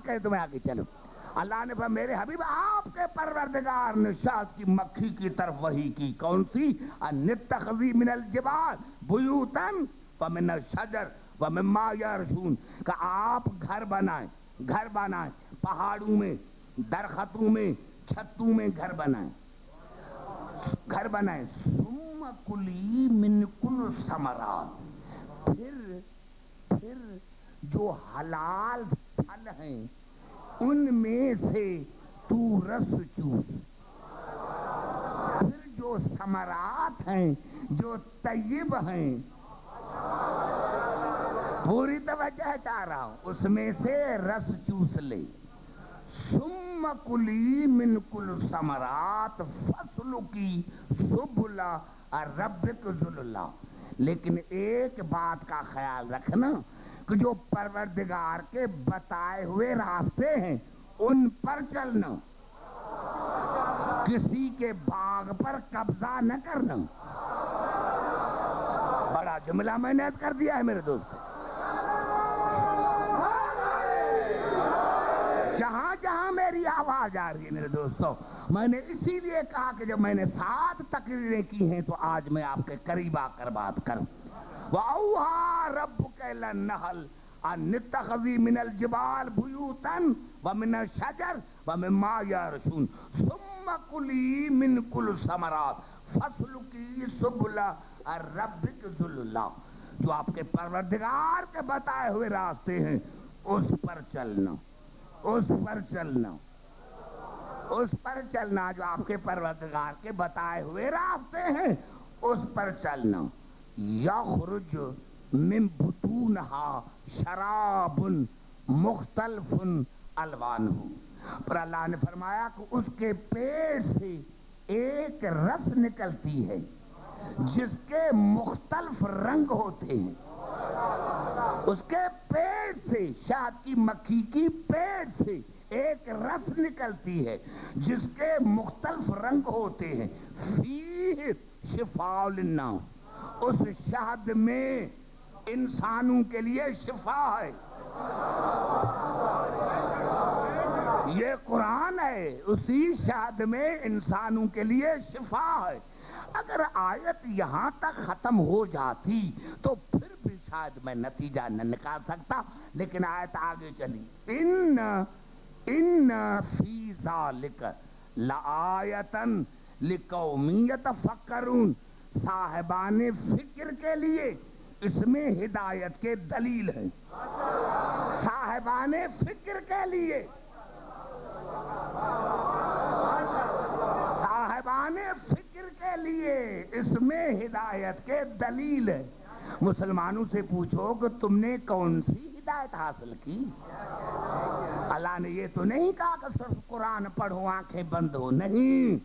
کہے تو میں آگے چلوں. اللہ نے فرمایا میرے حبیب آپ کے پروردگار نے شہد کی مکھی کی طرف وحی کی. کون سی؟ ان اتخذی من الجبال بیوتا ومن الشجر ومما یعرشون. کہ آپ گھر بنائیں پہاڑوں میں، درختوں میں، چھتوں میں گھر بنائیں. ثم کلی من کل ثمرات. پھر جو حلال پھل ہیں ان میں سے تو رس چوس. پھر جو ثمرات ہیں جو طیب ہیں، پوری توجہ چاہ رہا ہوں، اس میں سے رس چوس لے. ثم کلی من کل ثمرات فاسلکی سبل ربک ذللا. لیکن ایک بات کا خیال رکھنا کہ جو پروردگار کے بتائے ہوئے راستے ہیں ان پر چلنا، کسی کے باغ پر قبضہ نہ کرنا. بڑا جملہ میں نے کر دیا ہے میرے دوست. جہاں جہاں میری آواز آ رہی ہے میرے دوستوں، میں نے اسی لیے کہا کہ جب میں نے 7 تقریریں کی ہیں تو آج میں آپ کے قریب آ کر بات کروں. وَأَوْحَىٰ رَبُّكَ إِلَى النَّحْلِ أَنِ اتَّخِذِي مِنَ الْجِبَالِ بُيُوتًا وَمِنَ الشَّجَرِ وَمِمَّا يَعْرِشُونَ ثُمَّ كُلِي مِنْ كُلِّ الثَّمَرَاتِ فَاسْلُكِي سُبُلَ رَبِّكَ ذُلَّا. جو آپ کے پروردگار کے بتائے ہوئے راستے ہیں اس پر چلنا، جو آپ کے پروردگار کے بتائے ہوئے راستے ہیں اس پر چلنا. یخرج من بطونها شراب مختلف الوانہ. پر اللہ نے فرمایا کہ اس کے پیٹ سے ایک رس نکلتی ہے جس کے مختلف رنگ ہوتے ہیں. اس کے پیٹ سے، شہد کی مکھی کی پیٹ سے ایک رس نکلتی ہے جس کے مختلف رنگ ہوتے ہیں. فیہ شفاء للناس. اس شہد میں انسانوں کے لیے شفا ہے. یہ قرآن ہے، اسی شہد میں انسانوں کے لیے شفا ہے. اگر آیت یہاں تک ختم ہو جاتی تو پھر بھی شاید میں نتیجہ نہ نکال سکتا، لیکن آیت آگے چلی. ان فی ذالک لآیۃ لقوم یتفکرون. صاحبان فکر کے لیے اس میں ہدایت کے دلیل ہے. صاحبان فکر کے لیے، اس میں ہدایت کے دلیل ہے. مسلمانوں سے پوچھو کہ تم نے کون سی ہدایت حاصل کی؟ اللہ نے یہ تو نہیں کہا کہ صرف قرآن پڑھو آنکھیں بند ہو. نہیں،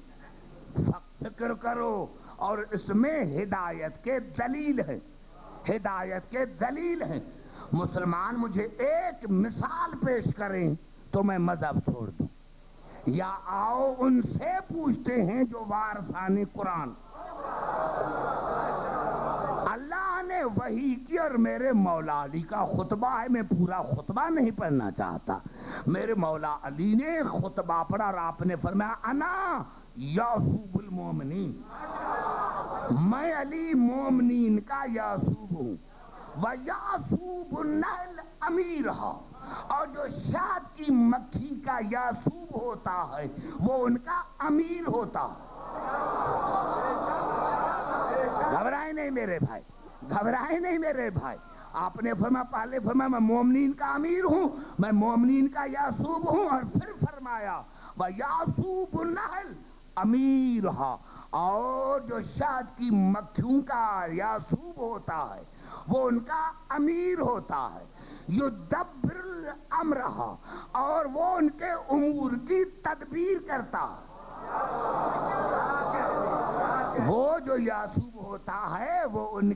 فکر کرو اور اس میں ہدایت کے دلیل ہے. مسلمان مجھے ایک مثال پیش کریں تو میں مذہب چھوڑ دوں، یا آؤ ان سے پوچھتے ہیں جو وارثان قرآن. اللہ نے وحی کی اور میرے مولا علی کا خطبہ ہے. میں پورا خطبہ نہیں پڑھنا چاہتا. میرے مولا علی نے خطبہ پڑھا اور آپ نے فرمایا انا یعصوب المومنین. میں علی مومنین کا یعصوب ہوں. وَيَعْصُوبُ النَّحْلَ أَمِيرُهَا. اور جو شہد کی مکھی کا یعصوب ہوتا ہے وہ ان کا امیر ہوتا ہے. گھبرائے نہیں میرے بھائی، آپ نے فرمایا پہلے فرمایا میں مومنین کا امیر ہوں، میں مومنین کا یعصوب ہوں، اور پھر فرمایا وَيَعْصُوبُ النَّحْلَ أَمِيرُهَا. اور جو شہد کی مکھیوں کا یعصوب ہوتا ہے وہ ان کا امیر ہوتا ہے. یدبر الامرها. اور وہ ان کے امور کی تدبیر کرتا ہے. وہ جو یعصوب ہوتا ہے وہ ان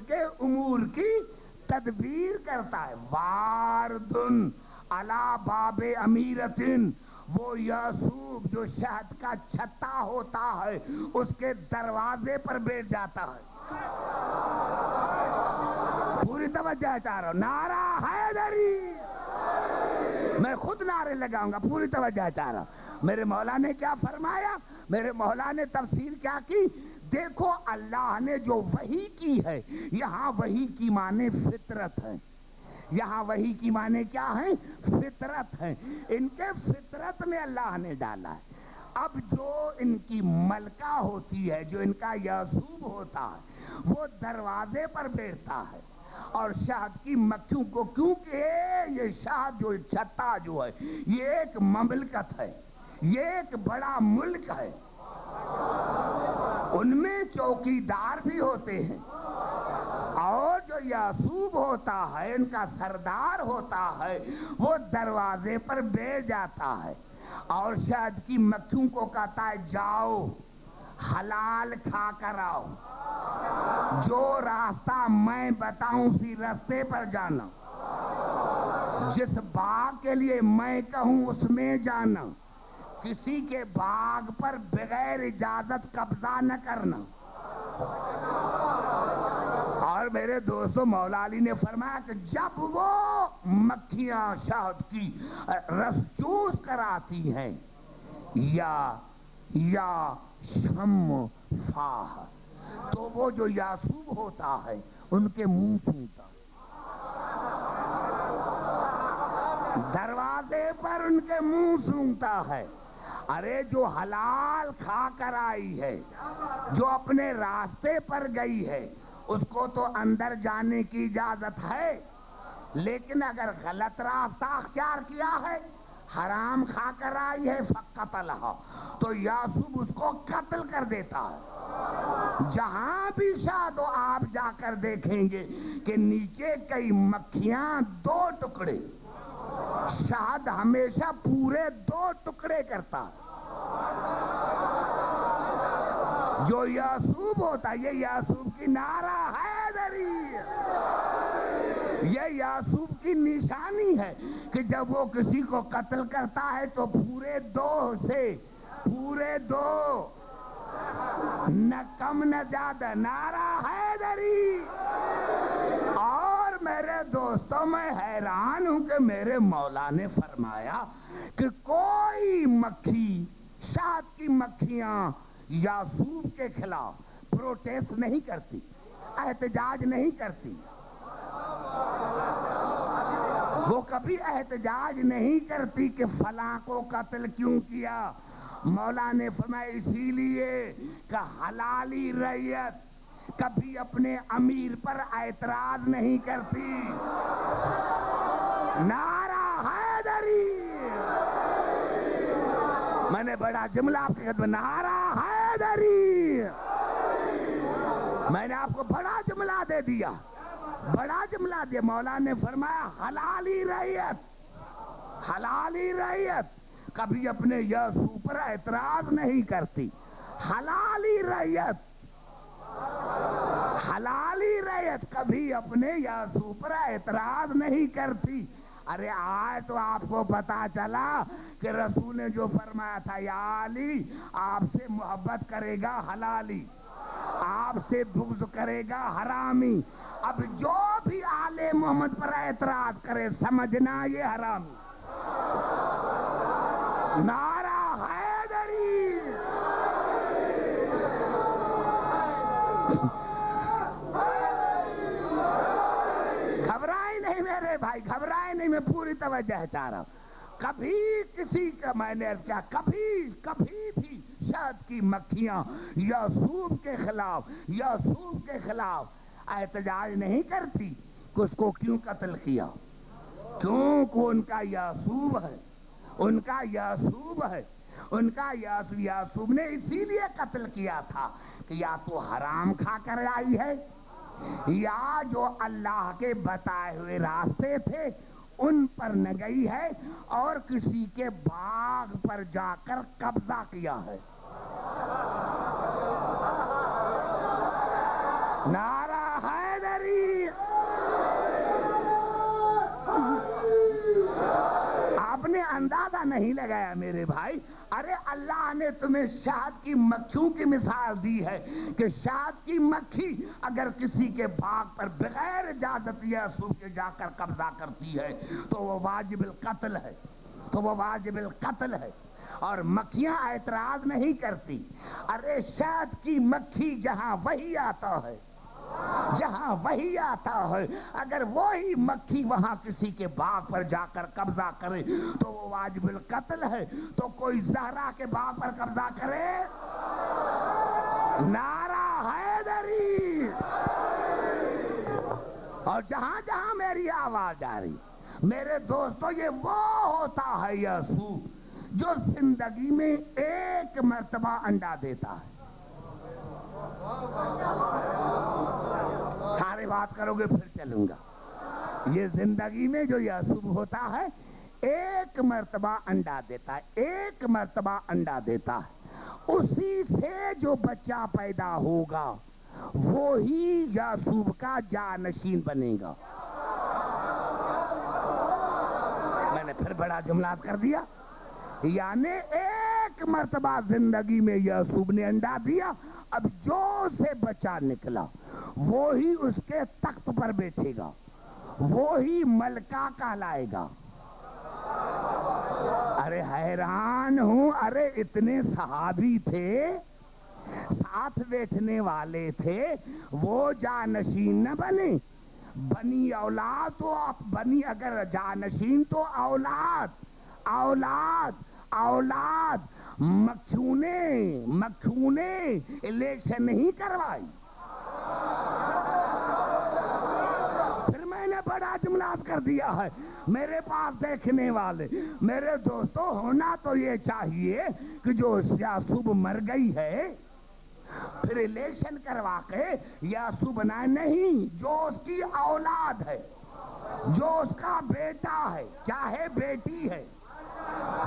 کے امور کی تدبیر کرتا ہے. واردن علی باب امیرتن. وہ یعصوب جو شہد کا چھتا ہوتا ہے اس کے دروازے پر بیٹھ جاتا ہے. پوری توجہ چاہ رہا ہوں. نعرہ حیدری. نعرے لگاؤں گا، پوری توجہ چاہ رہا ہوں۔ میرے مولا نے کیا فرمایا؟ میرے مولا نے تفسیر کیا کی؟ دیکھو اللہ نے جو وحی کی ہے، یہاں وحی کی معنی فطرت ہے، یہاں وحی کی معنی کیا ہے؟ فطرت ہے۔ ان کے فطرت میں اللہ نے ڈالا ہے۔ اب جو ان کی ملکہ ہوتی ہے، جو ان کا یعصوب ہوتا ہے، وہ دروازے پر بیٹھتا ہے اور شہد کی مکھیوں کو، کیونکہ یہ شہد جو چھتا جو ہے یہ ایک مملکت ہے، یہ ایک بڑا ملک ہے، ان میں چوکیدار بھی ہوتے ہیں، اور جو یعصوب ہوتا ہے ان کا سردار ہوتا ہے، وہ دروازے پر بیٹھ جاتا ہے اور شہد کی مکھیوں کو کہتا ہے جاؤ حلال کھا کر آؤ، جو راستہ میں بتاؤں اسی راستے پر جانا، جس باغ کے لیے میں کہوں اس میں جانا، کسی کے باغ پر بغیر اجازت قبضہ نہ کرنا۔ اور میرے دوستو مولا علی نے فرمایا کہ جب وہ مکھیاں شہد کی رس چوس کر آتی ہیں یا شم فاہ، تو وہ جو یعصوب ہوتا ہے ان کے منہ سونگتا ہے، دروازے پر ان کے منہ سونگتا ہے۔ ارے جو حلال کھا کر آئی ہے، جو اپنے راستے پر گئی ہے، اس کو تو اندر جانے کی اجازت ہے، لیکن اگر غلط راستہ اختیار کیا ہے، حرام کھا کر آئی ہے فقتلھا، تو یعصوب اس کو قتل کر دیتا ہے۔ جہاں بھی شاید آپ جا کر دیکھیں گے کہ نیچے کئی مکھیاں دو ٹکڑے، شہد ہمیشہ پورے دو ٹکڑے کرتا ہے۔ جو یعصوب ہوتا ہے، یہ یعصوب کی نعرہ حیدری، یہ یعصوب کی نشانی ہے کہ جب وہ کسی کو قتل کرتا ہے تو پورے دو سے، پورے دو، نہ کم نہ زیادہ، نعرہ حیدری۔ اور میرے دوستوں میں حیران ہوں کہ میرے مولا نے فرمایا کہ کوئی مکھی، شہد کی مکھیاں یعصوب کے خلاف پروٹیسٹ نہیں کرتی، احتجاج نہیں کرتی، وہ کبھی احتجاج نہیں کرتی کہ فلاں کو قتل کیوں کیا۔ مولا نے فرمایا اسی لیے کہ حلالی رعیت کبھی اپنے امیر پر اعتراض نہیں کرتی۔ نعرہ حیدری، میں نے بڑا جملہ آپ کے خدمت، نعرہ حیدری، میں نے آپ کو بڑا جملہ دے دیا، بڑا جملہ دیا۔ مولا نے فرمایا حلالی رعیت، حلالی رعیت کبھی اپنے یعصوب پر اعتراض نہیں کرتی۔ حلالی رعیت، حلالی رعیت کبھی اپنے یعصوب پر اعتراض نہیں کرتی۔ ارے آج تو آپ کو پتا چلا کہ رسول نے جو فرمایا تھا، یا علی آپ سے محبت کرے گا حلالی، آپ سے بغض کرے گا حرامی۔ اب جو بھی آل محمد پر اعتراض کرے سمجھنا یہ حرامی۔ نعرہ حیدری، گھبرائے نہیں میرے بھائی، گھبرائے نہیں، میں پوری توجہ چاہ رہا ہوں۔ کبھی کسی کا، میں نے کیا، کبھی بھی شہد کی مکھیاں یعصوب کے خلاف احتجاج نہیں کرتی کہ اس کو کیوں قتل کیا، کیونکہ ان کا یعصوب ہے، ان کا یعصوب ہے، ان کا یعصوب نے اسی لیے قتل کیا تھا کہ یا تو حرام کھا کر آئی ہے، یا جو اللہ کے بتائے ہوئے راستے تھے ان پر نہ گئی ہے، اور کسی کے باغ پر جا کر قبضہ کیا ہے۔ نعرہ حیدری، آپ نے اندازہ نہیں لگایا میرے بھائی۔ ارے اللہ نے تمہیں شہد کی مکھیوں کی مثال دی ہے کہ شہد کی مکھی اگر کسی کے باغ پر بغیر اجازت یعصوب کے جا کر قبضہ کرتی ہے تو وہ واجب القتل ہے، تو وہ واجب القتل ہے. اور مکھیاں اعتراض نہیں کرتی. ارے شہد کی مکھی جہاں وہی آتا ہے، جہاں وہی آتا ہے، اگر وہی مکھی وہاں کسی کے باغ پر جا کر قبضہ کرے تو وہ واجب القتل ہے. تو کوئی زہرا کے باغ پر قبضہ کرے. نعرہ حیدری. اور جہاں جہاں میری آواز آ رہی میرے دوستو، یہ وہ ہوتا ہے یعصوب جو زندگی میں ایک مرتبہ انڈا دیتا ہے. سارے بات کرو گے پھر چلوں گا. یہ زندگی میں جو یعصوب ہوتا ہے ایک مرتبہ انڈا دیتا ہے، ایک مرتبہ انڈا دیتا ہے. اسی سے جو بچہ پیدا ہوگا وہی یعصوب کا جانشین بنے گا. میں نے پھر بڑا جملات کر دیا. یعنی ایک مرتبہ زندگی میں یعصوب نے انڈا دیا، اب جو سے بچہ نکلا وہی اس کے تخت پر بیٹھے گا، وہی ملکہ کہلائے گا. ارے حیران ہوں، ارے اتنے صحابی تھے، ساتھ بیٹھنے والے تھے، وہ جانشین نہ بنے. بنی اولاد تو بنی، اگر جانشین تو اولاد اولاد اولاد. مکھیوں نے الیکشن نہیں کروائی. پھر میں نے بڑا جملات کر دیا ہے. میرے پاس دیکھنے والے میرے دوستو، ہونا تو یہ چاہیے کہ جو یعصوب مر گئی ہے پھر الیکشن کروا کے یعصوب بنائے نہیں، جو اس کی اولاد ہے، جو اس کا بیٹا ہے چاہے بیٹی ہے،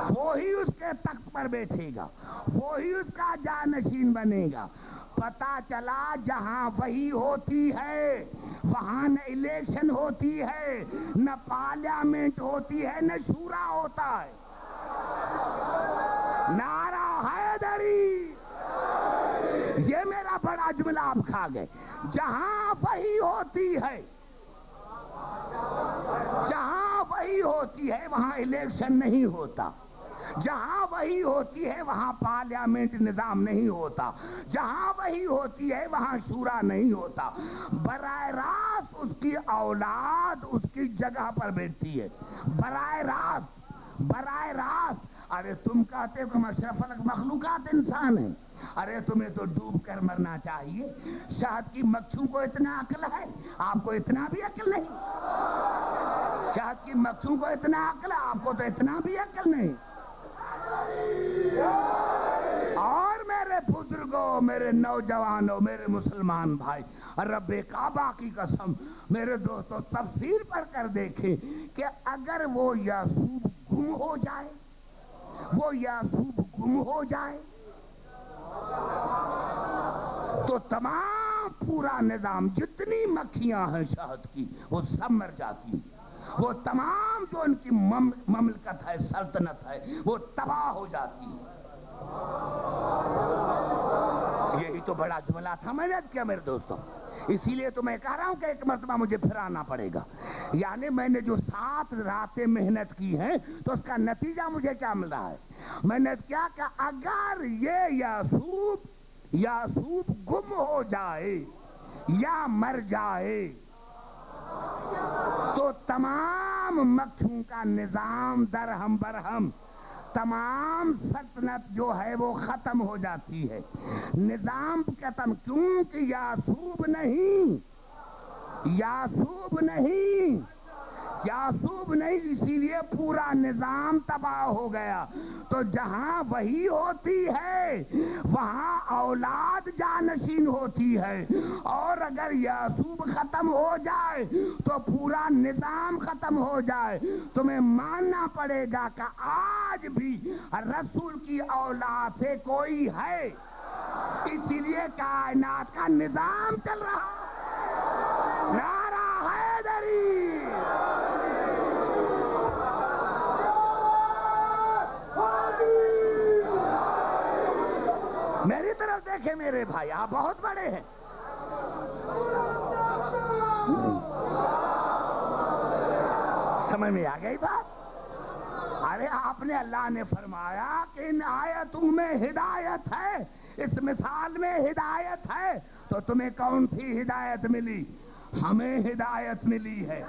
وہی اس کے تخت پر بیٹھے گا، وہی اس کا جانشین بنے گا. پتا چلا جہاں وہی ہوتی ہے وہاں نہ الیکشن ہوتی ہے، نہ پارلیمنٹ ہوتی ہے، نہ شورا ہوتا ہے. نعرہ حیدری. یہ میرا بڑا جملہ آپ کھا گئے. جہاں وہی ہوتی ہے، جہاں وہی ہوتی ہے وہاں الیکشن نہیں ہوتا. جہاں وہی ہوتی ہے وہاں پارلیمنٹ نظام نہیں ہوتا. جہاں وہی ہوتی ہے وہاں شورا نہیں ہوتا. براہ راست اس کی اولاد اس کی جگہ پر بیٹھتی ہے. براہ راست، براہ راست. ارے تم کہتے ہو کہ اشرف المخلوقات انسان ہے، ارے تمہیں تو ڈوب کر مرنا چاہیے. شہد کی مکھیوں کو اتنا عقل ہے، آپ کو اتنا بھی عقل نہیں. شہد کی مکھیوں کو اتنا عقل ہے، آپ کو تو اتنا بھی عقل نہیں. اور میرے بزرگوں، میرے نوجوانوں، میرے مسلمان بھائی، رب کعبہ کی قسم میرے دوستو تفسیر پڑھ کر دیکھیں کہ اگر وہ یعصوب گم ہو جائے، وہ یعصوب گم ہو جائے تو تمام پورا نظام، جتنی مکھیاں ہیں شہد کی وہ سب مر جاتی ہیں. وہ تمام جو ان کی مملکت ہے، سلطنت ہے، وہ تباہ ہو جاتی ہے. یہی تو بڑا جملہ تھا میں نے کیا میرے دوستوں. اسی لیے تو میں کہہ رہا ہوں کہ ایک مرتبہ مجھے پھر آنا پڑے گا. یعنی میں نے جو 7 راتیں محنت کی ہیں تو اس کا نتیجہ مجھے کیا مل رہا ہے. میں نے کیا کہ اگر یہ یعصوب گم ہو جائے یا مر جائے تو تمام مکھیوں کا نظام درہم برہم، تمام سلطنت جو ہے وہ ختم ہو جاتی ہے. نظام ختم کیونکہ یعصوب نہیں، یعصوب نہیں، یعصوب نہیں، اسی لیے پورا نظام تباہ ہو گیا. تو جہاں وہی ہوتی ہے وہاں اولاد جانشین ہوتی ہے، اور اگر یعصوب ختم ہو جائے تو پورا نظام ختم ہو جائے. تمہیں ماننا پڑے گا کہ آج بھی رسول کی اولاد سے کوئی ہے، اسی لیے کائنات کا نظام چل رہا. نعرہ حیدری. میری طرف دیکھیں میرے بھائی، آپ بہت بڑے ہیں. سمجھ میں آ گئی بات؟ ارے آپ نے اللہ نے فرمایا کہ ان آیتوں میں ہدایت ہے، اس مثال میں ہدایت ہے، تو تمہیں کون سی ہدایت ملی؟ ہمیں ہدایت ملی ہے،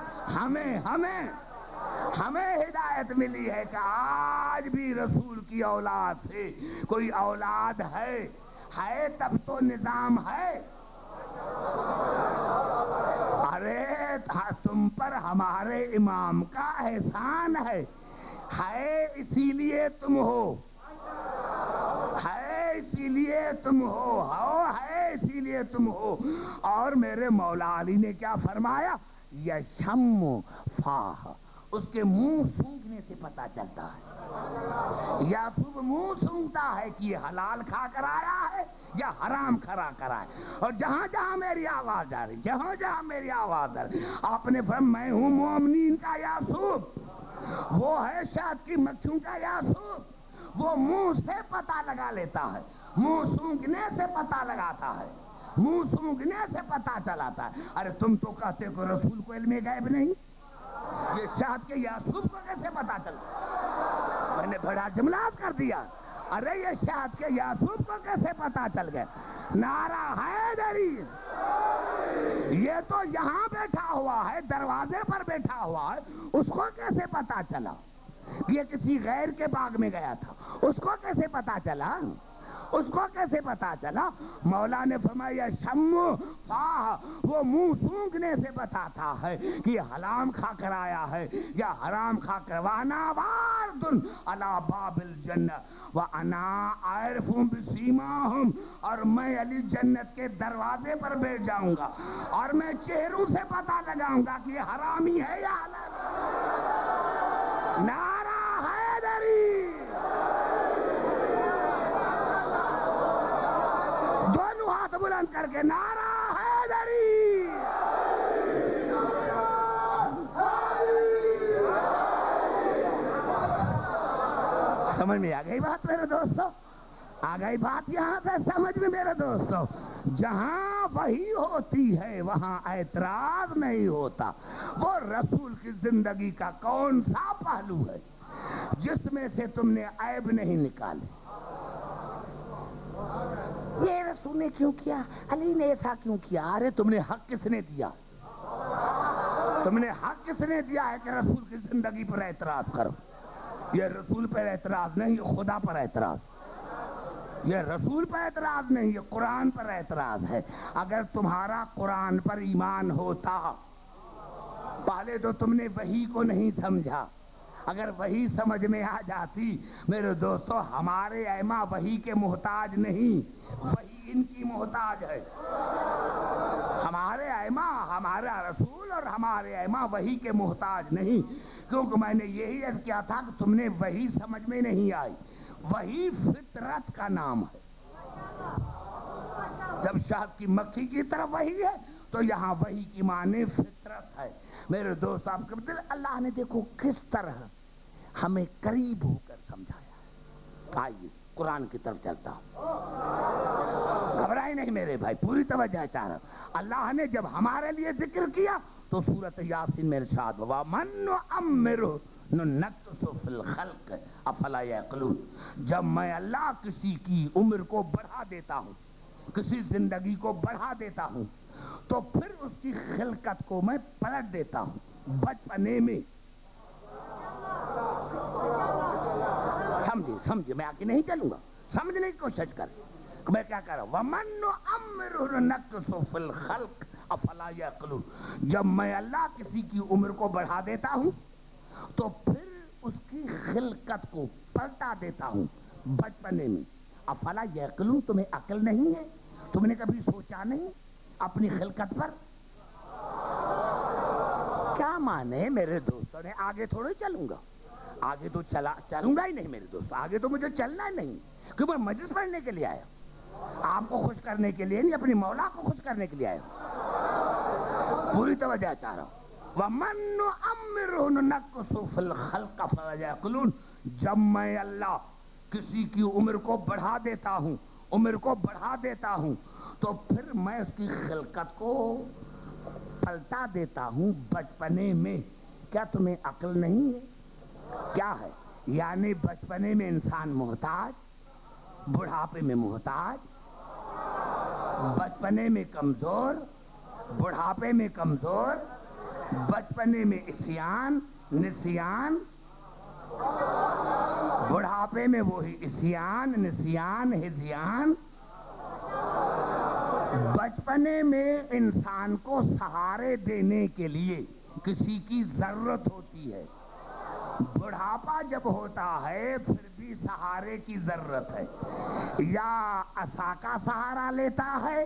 ہمیں ہدایت ملی ہے کہ آج بھی رسول کی اولاد سے کوئی اولاد ہے تب تو نظام ہے۔ ارے تم پر ہمارے امام کا احسان ہے اسی لیے تم ہو، ہے اسی لیے تم ہو، ہے اسی لیے تم ہو۔ اور میرے مولا علی نے کیا فرمایا؟ یشم فاہ، اس کے منہ سونگھنے سے پتا چلتا ہے۔ یعقوب منہ سونگتا ہے کہ یہ حلال کھا کر آیا ہے یا حرام کھا کر آیا ہے، اور جہاں جہاں میری آواز آ رہی، جہاں جہاں میری آواز آ رہی، آپ نے فرمایا میں ہوں مومنین کا یعقوب، وہ ہے شہد کی مکھیوں کا یعقوب، وہ منہ سے پتہ لگا لیتا ہے، منہ سونگنے سے پتہ لگاتا ہے، منہ سونگنے سے پتہ چلاتا ہے۔ ارے تم تو کہتے کہ رسول کو علم غیب نہیں، یہ شہد کے یعقوب کو کیسے پتا چلا؟ میں نے بڑا جملہ کر دیا، ارے یہ شہد کے یعقوب کو کیسے پتا چل گیا؟ نعرہ حیدری، یہ تو یہاں بیٹھا ہوا ہے، دروازے پر بیٹھا ہوا ہے، اس کو کیسے پتا چلا؟ یہ کسی غیر کے باغ میں گیا تھا، اس کو کیسے پتا چلا؟ اس کو کیسے پتا چلا؟ مولا نے فرمایا شم فاہ، وہ منہ سونگنے سے بتاتا ہے کہ حلام کھا کر آیا ہے یا حرام کھا کر۔ وانا واردن علی باب الجنہ وانا عارف بسیماہم، اور میں علی جنت کے دروازے پر بیٹھ جاؤں گا اور میں چہروں سے پتا لگاؤں گا کہ یہ حرامی ہے یا حلال۔ نعرہ حیدری، دونوں ہاتھ بلند کر کے نعرہ حیدری۔ سمجھ میں آ گئی بات میرے دوستو؟ آ گئی بات یہاں سے سمجھ میں میرے دوستو؟ جہاں وحی ہوتی ہے وہاں اعتراض نہیں ہوتا۔ وہ رسول کی زندگی کا کون سا پہلو ہے جس میں سے تم نے عیب نہیں نکالے؟ یہ رسول نے کیوں کیا، علی نے ایسا کیوں کیا؟ ارے تم نے حق کس نے دیا؟ تم نے حق کس نے دیا ہے کہ رسول کی زندگی پر اعتراض کرو؟ یہ رسول پر اعتراض نہیں، یہ خدا پر اعتراض، یہ رسول پر اعتراض نہیں، یہ قرآن پر اعتراض ہے۔ اگر تمہارا قرآن پر ایمان ہوتا، پہلے تو تم نے وحی کو نہیں سمجھا، اگر وحی سمجھ میں آ جاتی میرے دوستو، ہمارے ائمہ وحی کے محتاج نہیں، وحی ان کی محتاج ہے۔ ہمارے ائمہ، ہمارا رسول اور ہمارے ائمہ وحی کے محتاج نہیں، کیونکہ میں نے یہی عرض کیا تھا کہ تم نے وحی سمجھ میں نہیں آئی۔ وحی فطرت کا نام ہے۔ جب شہد کی مکھی کی طرف وحی ہے تو یہاں وحی کی معنی فطرت ہے۔ میرے دوست آپ کے بدل اللہ نے دیکھو کس طرح ہمیں قریب ہو کر سمجھایا۔ آئیے قرآن کی طرف چلتا ہوں، گھبرائے نہیں میرے بھائی، پوری توجہ چاہ رہا ہوں۔ اللہ نے جب ہمارے لیے ذکر کیا تو سورۃ یاسین میں ارشاد ہوا من نعمرہ ننکسہ فی الخلق افلا یعقلون، جب میں اللہ کسی کی عمر کو بڑھا دیتا ہوں، کسی زندگی کو بڑھا دیتا ہوں، تو پھر اس کی خلقت کو میں پلٹ دیتا ہوں بچپنے میں۔ سمجھے میں آگے نہیں چلوں گا، سمجھنے کی کوشش کر میں کیا کر رہا ہوں۔ وَمَن نُعَمِّرْهُ نَنكِسْهُ فِي الْخَلْقِ أَفَلَا يَعْقِلُونَ، جب میں اللہ کسی کی عمر کو بڑھا دیتا ہوں تو پھر اس کی خلقت کو پلٹا دیتا ہوں بچپنے میں۔ افلا یعقلون، تمہیں عقل نہیں ہے؟ تم نے کبھی سوچا نہیں اپنی خلقت پر؟ کیا مانے میرے دوستوں نے؟ آگے تھوڑی چلوں گا، آگے تو چلوں گا ہی نہیں میرے دوست، آگے تو مجھے چلنا ہی نہیں، کیونکہ میں مجلس پڑھنے کے لیے آیا، آپ کو خوش کرنے کے لیے نہیں، اپنی مولا کو خوش کرنے کے لیے آیا۔ پوری توجہ چاہ رہا ہوں۔ وَمَن نُعَمِّرْهُ نُنَكِّسْهُ فِي الْخَلْقِ أَفَلَا يَعْقِلُونَ، جب میں اللہ کسی کی عمر کو بڑھا دیتا ہوں، عمر کو بڑھا دیتا ہوں تو پھر میں اس کی خلقت کو پلٹا دیتا ہوں بچپنے میں۔ کیا تمہیں عقل نہیں ہے؟ کیا ہے؟ یعنی بچپنے میں انسان محتاج، بڑھاپے میں محتاج، بچپنے میں کمزور، بڑھاپے میں کمزور، بچپنے میں عصیان نسیان، بڑھاپے میں وہی عصیان نسیان ہذیان۔ بچپنے میں انسان کو سہارے دینے کے لیے کسی کی ضرورت ہوتی ہے، بڑھاپا جب ہوتا ہے پھر بھی سہارے کی ضرورت ہے، یا عصا کا سہارا لیتا ہے،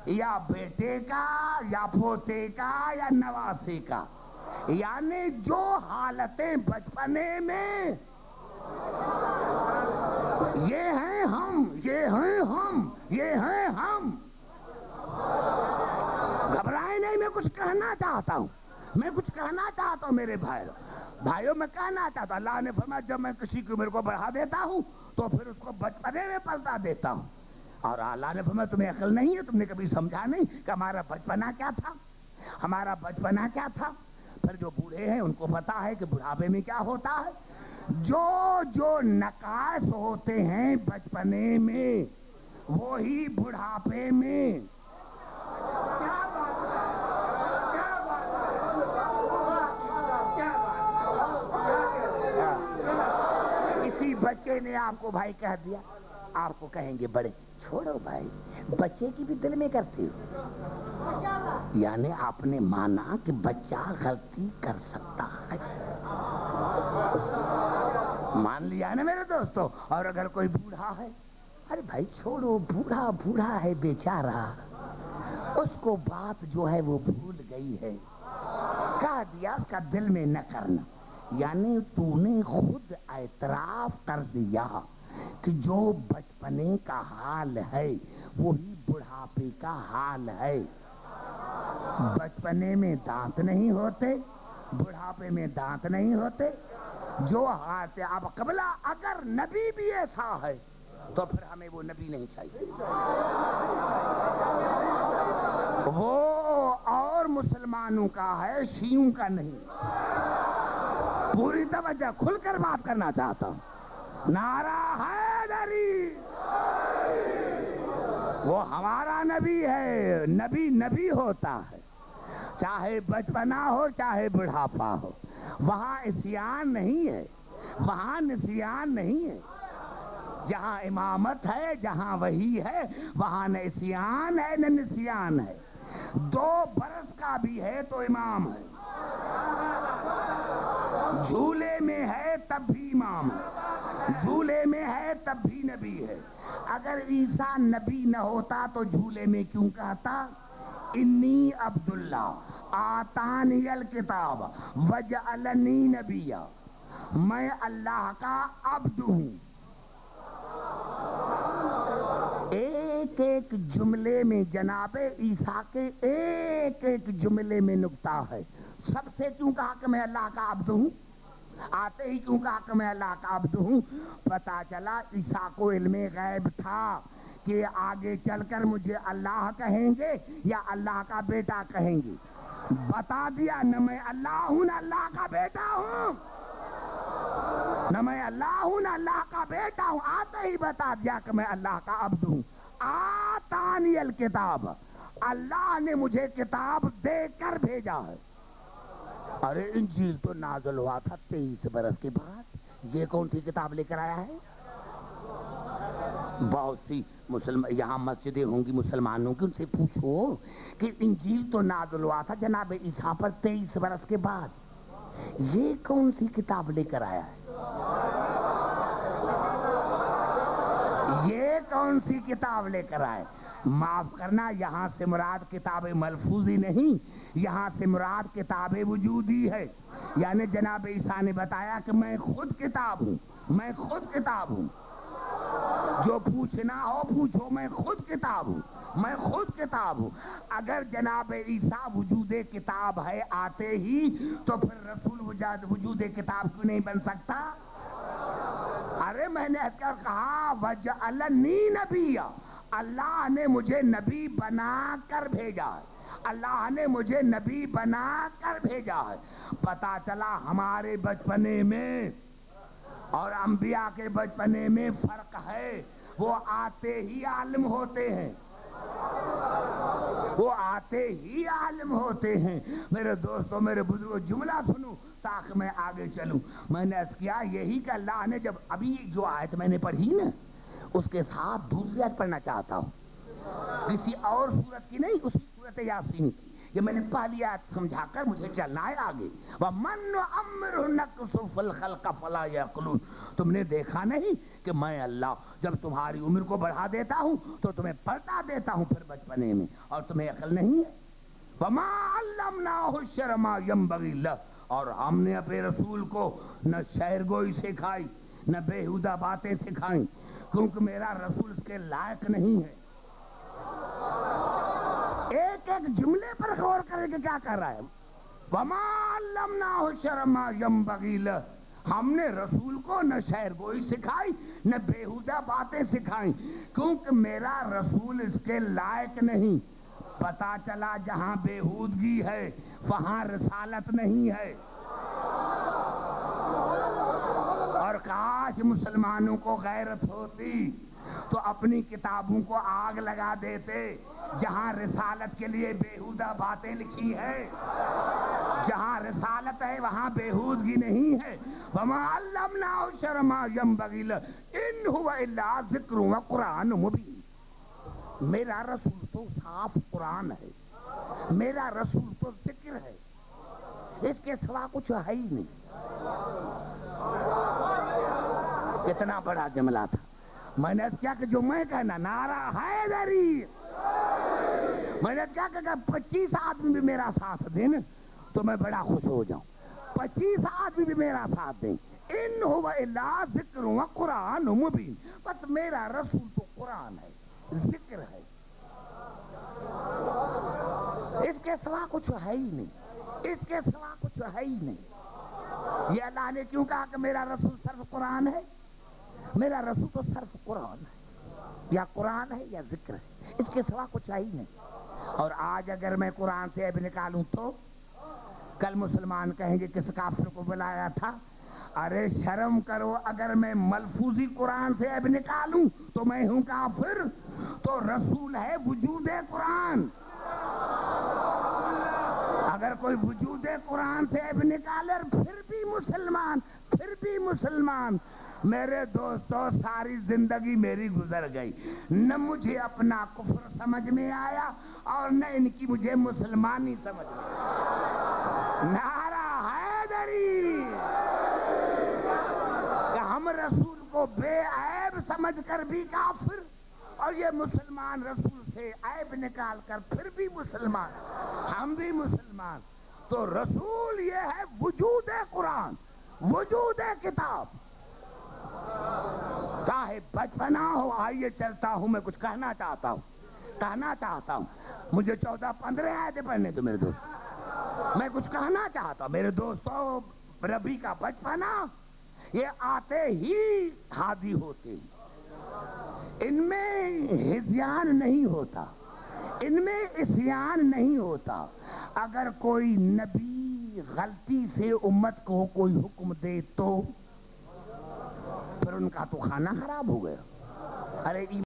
یا بیٹے کا، یا پوتے کا، یا نواسے کا۔ یعنی جو حالتیں بچپنے میں یہ ہیں ہم، یہ ہیں ہم، یہ ہیں ہم۔ گھبرائے نہیں، میں کچھ کہنا چاہتا ہوں، میں کچھ کہنا چاہتا ہوں میرے بھائیوں، میں کہنا چاہتا ہوں۔ اللہ نے فرمایا جب میں کسی کی عمر کو بڑھا دیتا ہوں تو پھر اس کو بچپنے میں پلٹا دیتا ہوں۔ اور اللہ نے فرمایا تمہیں عقل نہیں ہے، تم نے کبھی سمجھا نہیں کہ ہمارا بچپنا کیا تھا، ہمارا بچپنا کیا تھا۔ پھر جو بوڑھے ہیں ان کو پتا ہے کہ بڑھاپے میں کیا ہوتا ہے۔ جو نقائص ہوتے ہیں بچپنے میں وہی بڑھاپے میں۔ کسی بچے نے آپ کو بھائی کہہ دیا، آپ کو کہیں گے بڑے، چھوڑو بھائی، بچے کی بھی دل میں کرتے ہو۔ یعنی آپ نے مانا کہ بچہ غلطی کر سکتا ہے، مان لیا نا میرے دوستو۔ اور اگر کوئی بوڑھا ہے، ارے بھائی چھوڑو، بوڑھا ہے بیچارہ، اس کو بات جو ہے وہ بھول گئی ہے، کہہ دیا، اس کا دل میں نہ کرنا۔ یعنی تو نے خود اعتراف کر دیا کہ جو بچپنے کا حال ہے وہی بڑھاپے کا حال ہے۔ بچپنے میں دانت نہیں ہوتے، بڑھاپے میں دانت نہیں ہوتے۔ جو ہاتھ اب قبلہ اگر نبی بھی ایسا ہے تو پھر ہمیں وہ نبی نہیں چاہیے، وہ اور مسلمانوں کا ہے، شیعوں کا نہیں۔ پوری توجہ، کھل کر بات کرنا چاہتا ہوں۔ نعرہ حیدری، وہ ہمارا نبی ہے۔ نبی ہوتا ہے، چاہے بچپنا ہو چاہے بڑھاپا ہو، وہاں عصیان نہیں ہے، وہاں نسیان نہیں ہے۔ جہاں امامت ہے، جہاں وہی ہے، وہاں نہ عصیان ہے نہ نسیان ہے۔ 2 برس کا بھی ہے تو امام ہے، جھولے میں ہے تب بھی امام ہے، جھولے میں ہے تب بھی نبی ہے۔ اگر عیسیٰ نبی نہ ہوتا تو جھولے میں کیوں کہتا انی عبداللہ آتانی الکتاب وجعلنی نبیا، میں اللہ کا عبد ہوں۔ ایک ایک جملے میں جناب عیسیٰ کے ایک ایک جملے میں نکتہ ہے۔ سب سے کیوں کہا کہ میں اللہ کا عبد ہوں، آتے ہی کیوں کہا کہ میں اللہ کا عبد ہوں؟ پتا چلا عیسیٰ کو علم غیب تھا کہ آگے چل کر مجھے اللہ کہیں گے یا اللہ کا بیٹا کہیں گے۔ بتا دیا، نہ میں اللہ ہوں نہ اللہ کا بیٹا ہوں، نہ میں اللہ ہوں نہ اللہ کا بیٹا ہوں۔ آتے ہی بتا دیا کہ میں اللہ کا عبد ہوں۔ آتانی الکتاب، اللہ نے مجھے کتاب دے کر بھیجا ہے۔ ارے انجیل تو نازل ہوا تھا 23 برس کے بعد، یہ کون سی کتاب لے کر آیا ہے؟ بہت سی یہاں مسجدیں ہوں گی مسلمانوں کی، ان سے پوچھو کہ انجیل تو نازل ہوا تھا جناب عیسیٰ پر 23 برس کے بعد، یہ کون سی کتاب لے کر آیا ہے؟ یہ کون سی کتاب لے کر آئے؟ معاف کرنا، یہاں سے مراد کتاب ملفوظی نہیں، یہاں سے مراد کتاب وجودی ہے۔ یعنی جناب عیسیٰ نے بتایا کہ میں خود کتاب ہوں، میں خود کتاب ہوں، جو پوچھنا ہو پوچھو، میں خود کتاب ہوں، میں خود کتاب ہوں۔ اگر جناب عیسیٰ وجود کتاب ہے آتے ہی تو پھر رسول وجود کتاب کیوں نہیں بن سکتا؟ ارے میں نے کہا وجعلنی نبیا، اللہ نے مجھے نبی بنا کر بھیجا ہے، اللہ نے مجھے نبی بنا کر بھیجا ہے۔ پتا چلا ہمارے بچپنے میں انبیاء کے بچپنے میں فرق ہے، وہ آتے ہی عالم ہوتے ہیں، وہ آتے ہی عالم ہوتے ہیں۔ میرے دوستوں، میرے بزرگوں، جملہ سنو تاکہ میں آگے چلوں۔ میں نے عرض کیا یہی کہ اللہ نے جب ابھی جو آیت میں نے پڑھی نا اس کے ساتھ دوسری آیت پڑھنا چاہتا ہوں، کسی اور سورت کی نہیں، اسی سورت یاسین کی۔ یہ میں نے پہلی آیت سمجھا کر مجھے چلنا ہے آگے۔ وَمَن نُعَمِّرْهُ نَنكُسُهُ فِي الْخَلْقِ فَلَا يَعْقِلُونَ۔ تم نے دیکھا نہیں کہ میں اللہ جب تمہاری عمر کو بڑھا دیتا ہوں تو تمہیں پلٹا دیتا ہوں پھر بچپنے میں، اور تمہیں عقل نہیں ہے۔ وَمَا عَلَّمْنَاهُ الشِّعْرَ مَا يَنبَغِي لَهُ، اور ہم نے اپنے رسول کو نہ شعر گوئی سکھائی نہ بیہودہ باتیں سکھائیں، کیونکہ میرا رسول اس کے لائق نہیں ہے۔ ایک ایک جملے پر غور کریں کہ کیا کر رہا ہے۔ وَمَا عَلَّمْنَاهُ الشِّعْرَ مَا يَنبَغِي لَهُ، ہم نے رسول کو نہ شعر گوئی سکھائی نہ بیہودہ باتیں سکھائیں، کیونکہ میرا رسول اس کے لائق نہیں۔ پتا چلا جہاں بیہودگی ہے وہاں رسالت نہیں ہے۔ اور کاش مسلمانوں کو غیرت ہوتی تو اپنی کتابوں کو آگ لگا دیتے جہاں رسالت کے لیے بیہودہ باتیں لکھی ہے۔ جہاں رسالت ہے وہاں بیہودگی نہیں ہے۔ وَمَا عَلَّمْنَاهُ الشِّعْرَ مَا يَنبَغِي لَهُ إِنْ هُوَ إِلَّا ذِكْرٌ وَقُرْآنٌ مُبِينٌ۔ میرا رسول تو صاف قرآن ہے، میرا رسول تو ذکر ہے، اس کے سوا کچھ ہے ہی نہیں۔ کتنا بڑا جملہ تھا۔ میں نے کیا کہ جو میں کہنا نعرہ حیدری، میں نے کیا کہ 25 آدمی بھی میرا ساتھ دیں تو میں بڑا خوش ہو جاؤں۔ 25 آدمی بھی میرا ساتھ دیں۔ ان هو الا ذکر و قرآن مبین، بس میرا رسول تو قرآن ہے، ذکر ہے، اس کے سوا کچھ ہے ہی نہیں، اس کے سوا کچھ ہے ہی نہیں۔ یہ اللہ نے کیوں کہا کہ میرا رسول صرف قرآن ہے؟ میرا رسول تو صرف قرآن ہے، یا قرآن ہے یا ذکر ہے، اس کے سوا کچھ ہے ہی نہیں۔ اور آج اگر میں قرآن سے عیب نکالوں تو کل مسلمان کہیں گے کس کافر کو بلایا تھا؟ ارے شرم کرو، اگر میں ملفوظی قرآن سے عیب نکالوں تو میں ہوں کافر؟ تو رسول ہے وجود قرآن۔ اگر کوئی وجود قرآن سے عیب نکالے پھر بھی مسلمان، پھر بھی مسلمان۔ میرے دوستو ساری زندگی میری گزر گئی، نہ مجھے اپنا کفر سمجھ میں آیا اور نہ ان کی مجھے مسلمانی سمجھ میں آیا۔ نعرہ حیدری کہ ہم رسول کو بے عیب سمجھ کر بھی کافر، اور یہ مسلمان رسول سے عیب نکال کر پھر بھی مسلمان، ہم بھی مسلمان۔ تو رسول یہ ہے وجود قرآن، وجود کتاب، چاہے بچپنا ہو۔ آئیے چلتا ہوں، میں کچھ کہنا چاہتا ہوں، مجھے 14-15 آیتیں پڑھنے تو میرے دوست، میں کچھ کہنا چاہتا ہوں۔ میرے دوستو ربی کا بچپنا یہ آتے ہی ہادی ہوتے ہیں، ان میں ہذیان نہیں ہوتا، ان میں عصیان نہیں ہوتا۔ اگر کوئی نبی غلطی سے امت کو کوئی حکم دے تو پھر ان کا تو کھانا خراب ہو گیا۔ ارے